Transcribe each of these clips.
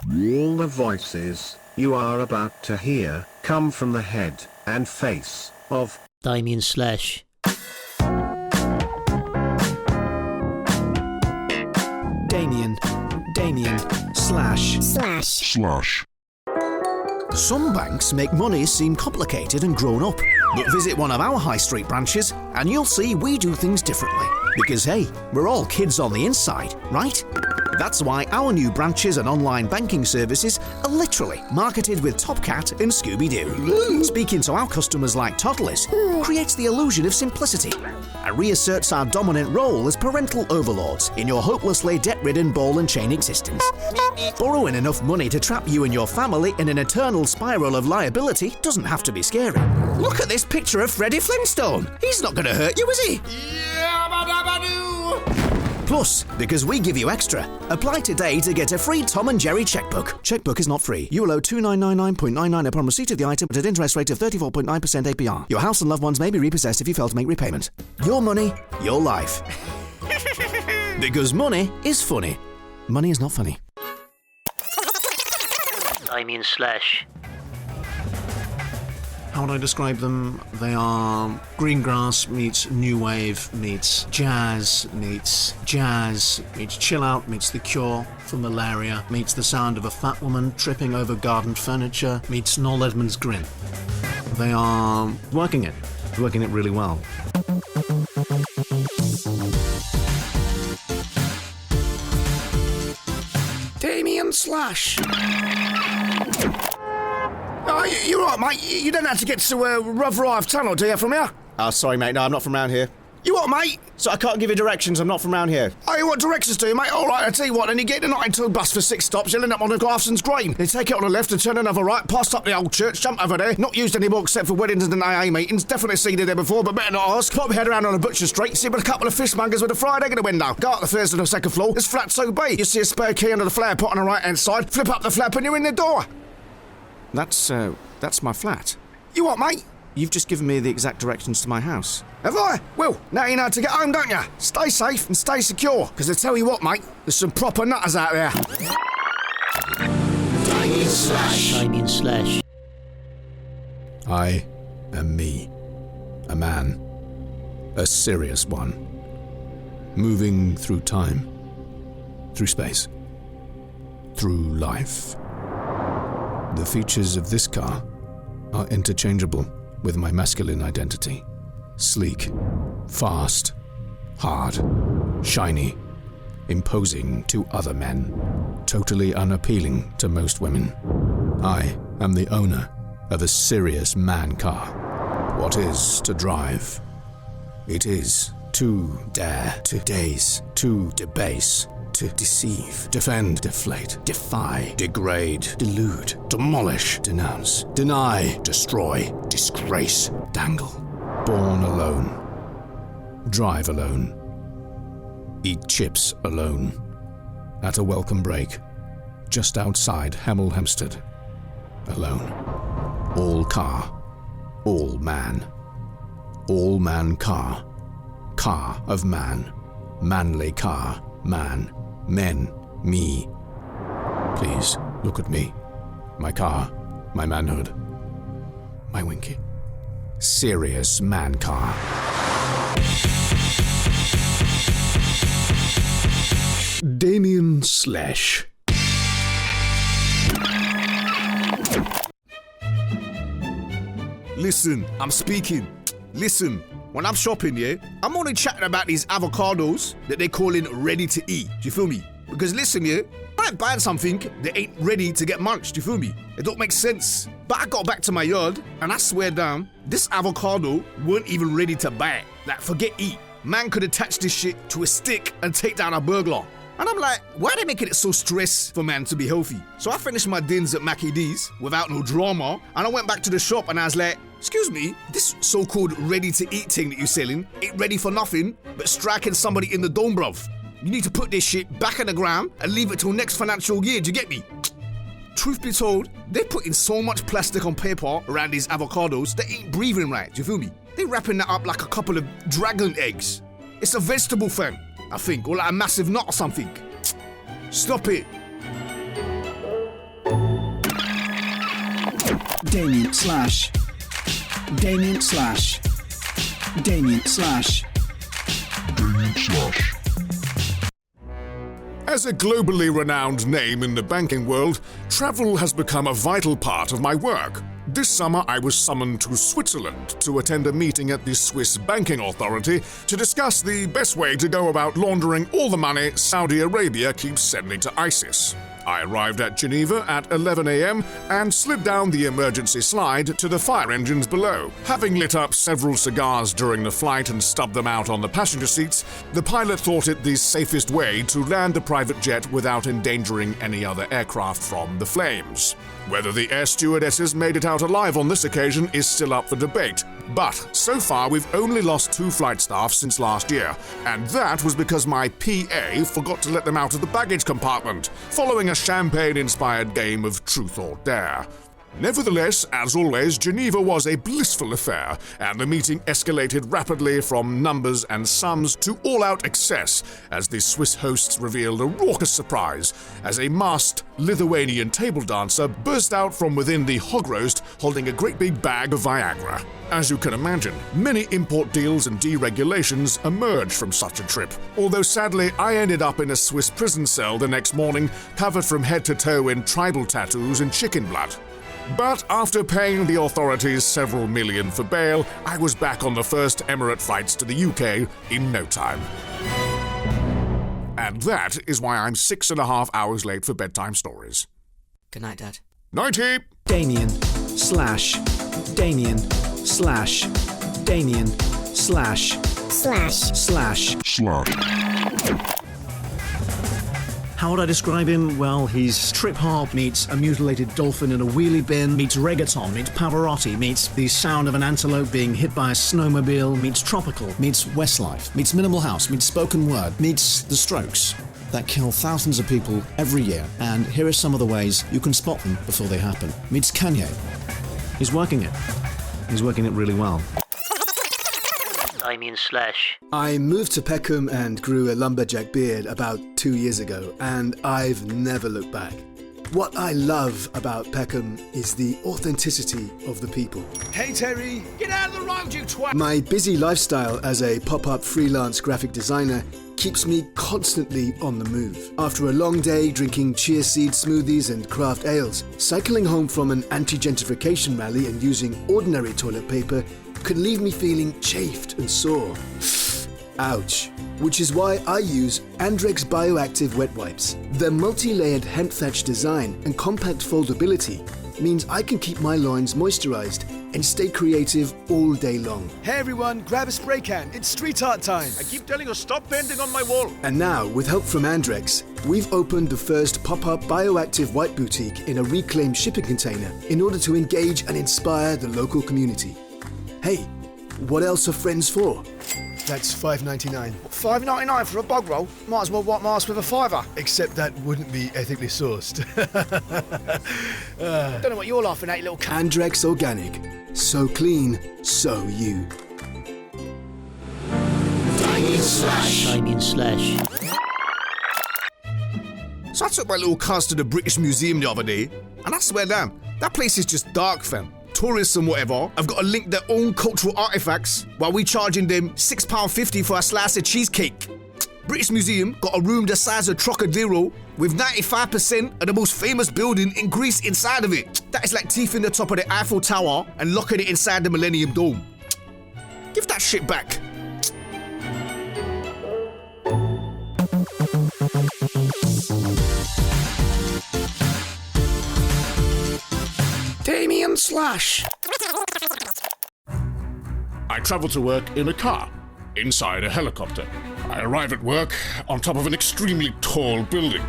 All the voices you are about to hear come from the head and face of Damien / Damien / Some banks make money seem complicated and grown up, but visit one of our high street branches and you'll see we do things differently. Because hey, we're all kids on the inside, right? That's why our new branches and online banking services are literally marketed with Top Cat and Scooby-Doo. Speaking to our customers like toddlers creates the illusion of simplicity and reasserts our dominant role as parental overlords in your hopelessly debt-ridden ball and chain existence. Borrowing enough money to trap you and your family in an eternal spiral of liability doesn't have to be scary. Look at this picture of Freddie Flintstone. He's not going to hurt you, is he? Plus, because we give you extra, apply today to get a free Tom and Jerry checkbook. Checkbook is not free. You will owe $2,999.99 upon receipt of the item at an interest rate of 34.9% APR. Your house and loved ones may be repossessed if you fail to make repayment. Your money, your life. Because money is funny. Money is not funny. Damien / How would I describe them? They are green grass meets new wave meets jazz meets chill out meets The Cure for malaria meets the sound of a fat woman tripping over garden furniture meets Noel Edmonds' grin. They are working it really well. Damien / Oh, you're right, mate. You don't have to get to Rough Rive Tunnel, do you, from here? Oh, sorry, mate. No, I'm not from around here. You what, mate? So I can't give you directions. I'm not from around here. Oh, you want directions, do you, mate? All right, I'll tell you what. Then you get the 9-2 bus for 6 stops. You'll end up on the Grafton's Green. Then take it on the left and turn another right, past up the old church, jump over there. Not used anymore except for weddings and AA meetings. Definitely seen it there before, but better not ask. Pop your head around on a butcher street, see a couple of fishmongers with a fried egg in the window. Go up the stairs to the second floor. There's flat 2B. You see a spare key under the flower pot on the right-hand side. Flip up the flap and you're in the door. That's my flat. You what, mate? You've just given me the exact directions to my house. Have I? Well, now you know how to get home, don't you? Stay safe and stay secure, because I tell you what, mate, there's some proper nutters out there. Damien / I am me. A man. A serious one. Moving through time. Through space. Through life. The features of this car are interchangeable with my masculine identity. Sleek, fast, hard, shiny, imposing to other men, totally unappealing to most women. I am the owner of a serious man car. What is to drive? It is to dare, to daze, to debase, to deceive, defend, deflate, defy, degrade, delude, demolish, denounce, deny, destroy, disgrace, dangle. Born alone. Drive alone. Eat chips alone. At a welcome break, just outside Hemel Hempstead. Alone. All car. All man. All man car. Car of man. Manly car. Man. Men, me. Please, look at me. My car, my manhood, my Winky. Serious man car. Damien / Listen, I'm speaking. Listen. When I'm shopping, yeah, I'm only chatting about these avocados that they're calling ready to eat. Do you feel me? Because listen, yeah, I ain't buying something that ain't ready to get munched. Do you feel me? It don't make sense. But I got back to my yard and I swear down, this avocado weren't even ready to buy. Like, forget eat. Man could attach this shit to a stick and take down a burglar. And I'm like, why are they making it so stress for man to be healthy? So I finished my dins at Mackie D's without no drama, and I went back to the shop and I was like, excuse me, this so-called ready-to-eat thing that you're selling ain't ready for nothing but striking somebody in the dome, bruv. You need to put this shit back in the ground and leave it till next financial year, do you get me? Truth be told, they're putting so much plastic on paper around these avocados that ain't breathing right, do you feel me? They're wrapping that up like a couple of dragon eggs. It's a vegetable fam, I think, or like a massive nut or something. Stop it. Damien slash. Damien slash. Damien slash. Damien slash. As a globally renowned name in the banking world, travel has become a vital part of my work. This summer, I was summoned to Switzerland to attend a meeting at the Swiss Banking Authority to discuss the best way to go about laundering all the money Saudi Arabia keeps sending to ISIS. I arrived at Geneva at 11 a.m. and slid down the emergency slide to the fire engines below. Having lit up several cigars during the flight and stubbed them out on the passenger seats, the pilot thought it the safest way to land a private jet without endangering any other aircraft from the flames. Whether the air stewardesses made it out alive on this occasion is still up for debate. But so far we've only lost 2 flight staff since last year, and that was because my PA forgot to let them out of the baggage compartment, following a champagne-inspired game of truth or dare. Nevertheless, as always, Geneva was a blissful affair, and the meeting escalated rapidly from numbers and sums to all-out excess as the Swiss hosts revealed a raucous surprise as a masked Lithuanian table dancer burst out from within the hog roast holding a great big bag of Viagra. As you can imagine, many import deals and deregulations emerged from such a trip, although sadly I ended up in a Swiss prison cell the next morning covered from head to toe in tribal tattoos and chicken blood. But after paying the authorities several million for bail, I was back on the first Emirate flights to the UK in no time. And that is why I'm 6.5 hours late for bedtime stories. Good night, Dad. Nighty! Damien slash. Damien slash. Damien slash. Slash. How would I describe him? Well, he's trip-hop meets a mutilated dolphin in a wheelie bin, meets reggaeton, meets Pavarotti, meets the sound of an antelope being hit by a snowmobile, meets tropical, meets Westlife, meets minimal house, meets spoken word, meets the Strokes that kill thousands of people every year, and here are some of the ways you can spot them before they happen. Meets Kanye. He's working it. He's working it really well. Damien slash. I moved to Peckham and grew a lumberjack beard about 2 years ago, and I've never looked back. What I love about Peckham is the authenticity of the people. Hey Terry, get out of the road, you twat! My busy lifestyle as a pop-up freelance graphic designer keeps me constantly on the move. After a long day drinking chia seed smoothies and craft ales, cycling home from an anti-gentrification rally and using ordinary toilet paper can leave me feeling chafed and sore. Ouch. Which is why I use Andrex Bioactive Wet Wipes. Their multi-layered hemp-thatch design and compact foldability means I can keep my loins moisturized and stay creative all day long. Hey everyone, grab a spray can. It's street art time. I keep telling you, stop bending on my wall. And now, with help from Andrex, we've opened the first pop-up bioactive white boutique in a reclaimed shipping container in order to engage and inspire the local community. Hey, what else are friends for? That's $5.99. $5.99 for a bog roll? Might as well wipe my ass with a fiver. Except that wouldn't be ethically sourced. Don't know what you're laughing at, you little cunt. Andrex Organic. So clean, so you. Damien slash. So I took my little cuz to the British Museum the other day, and I swear down, that place is just dark, fam. Tourists and whatever have got to link their own cultural artifacts while we charging them £6.50 for a slice of cheesecake. British Museum got a room the size of Trocadero with 95% of the most famous building in Greece inside of it. That is like teeth in the top of the Eiffel Tower and locking it inside the Millennium Dome. Give that shit back. Damien slash. I travel to work in a car, inside a helicopter. I arrive at work on top of an extremely tall building,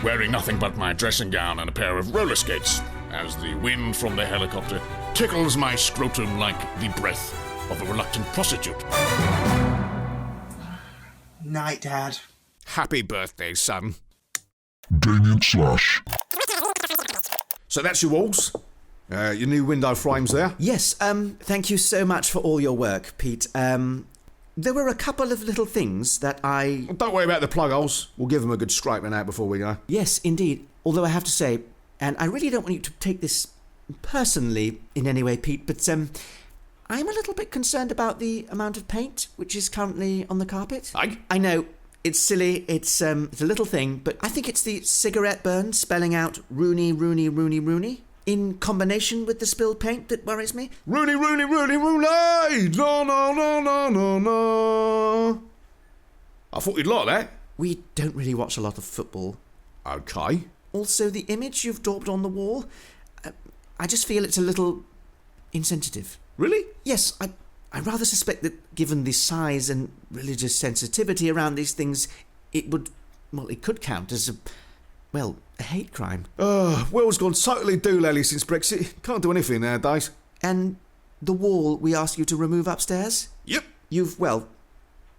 wearing nothing but my dressing gown and a pair of roller skates, as the wind from the helicopter tickles my scrotum like the breath of a reluctant prostitute. Night, Dad. Happy birthday, son. Damien slash. So that's your walls? Your new window frames there? Yes, thank you so much for all your work, Pete. There were a couple of little things that I... Don't worry about the plug holes. We'll give them a good scraping out before we go. Yes, indeed. Although I have to say, and I really don't want you to take this personally in any way, Pete, but I'm a little bit concerned about the amount of paint which is currently on the carpet. Aye? I know, it's silly, it's a little thing, but I think it's the cigarette burn spelling out Rooney, Rooney, Rooney, Rooney, in combination with the spilled paint that worries me. Rooney, Rooney, Rooney, Rooney! No, no, no, no, no, no. I thought you'd like that. We don't really watch a lot of football. Okay. Also, the image you've daubed on the wall, I just feel it's a little insensitive. Really? Yes, I rather suspect that given the size and religious sensitivity around these things, it could count as a hate crime. World's gone totally doolally since Brexit. Can't do anything nowadays. And the wall we asked you to remove upstairs? Yep. You've,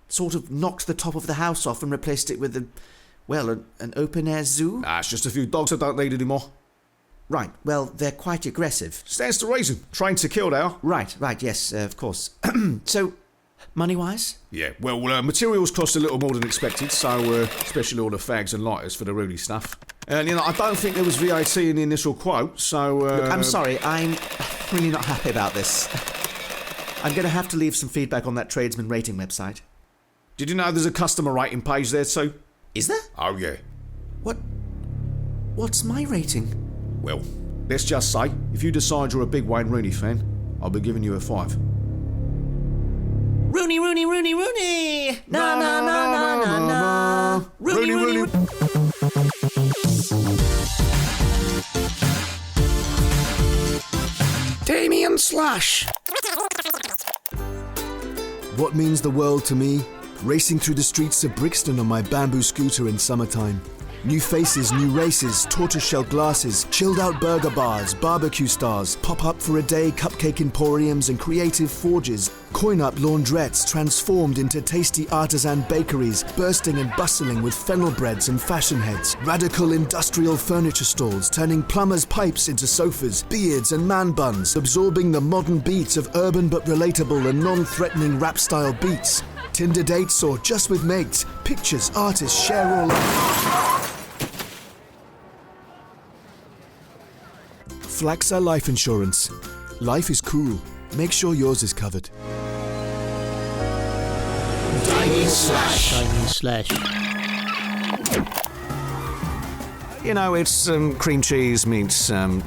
sort of knocked the top of the house off and replaced it with an open-air zoo? Nah, it's just a few dogs I don't need anymore. Right, well, they're quite aggressive. Stands to reason. Trained to kill, they are. Right, yes, of course. So, money-wise? Yeah, well, materials cost a little more than expected, so especially all the fags and lighters for the Rooney stuff. And, I don't think there was VAT in the initial quote, so... Look, I'm sorry, I'm really not happy about this. I'm going to have to leave some feedback on that tradesman rating website. Did you know there's a customer rating page there too? Is there? Oh, yeah. What's my rating? Well, let's just say, if you decide you're a big Wayne Rooney fan, I'll be giving you a 5. Rooney, Rooney, Rooney, Rooney! Na na na na na na! Rooney, Rooney, Damien Slash. What means the world to me? Racing through the streets of Brixton on my bamboo scooter in summertime. New faces, new races, tortoiseshell glasses, chilled out burger bars, barbecue stars, pop up for a day cupcake emporiums and creative forges, coin up laundrettes transformed into tasty artisan bakeries, bursting and bustling with fennel breads and fashion heads, radical industrial furniture stalls turning plumbers' pipes into sofas, beards and man buns, absorbing the modern beats of urban but relatable and non-threatening rap style beats. Tinder dates or just with mates, pictures artists share all Flaxa Life Insurance. Life is cool. Make sure yours is covered. Damien Slash. It's cream cheese meets sound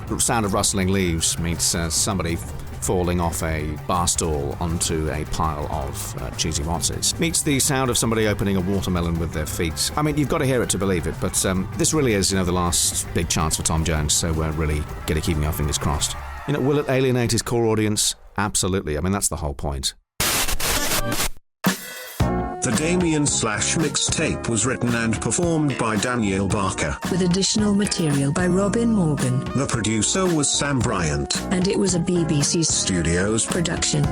of rustling leaves meets somebody falling off a bar stool onto a pile of cheesy wotsits. Meets the sound of somebody opening a watermelon with their feet. I mean, you've got to hear it to believe it, but this really is, the last big chance for Tom Jones, so we're really going to keep our fingers crossed. Will it alienate his core audience? Absolutely. I mean, that's the whole point. The Damien Slash mixtape was written and performed by Daniel Barker. With additional material by Robin Morgan. The producer was Sam Bryant. And it was a BBC Studios production.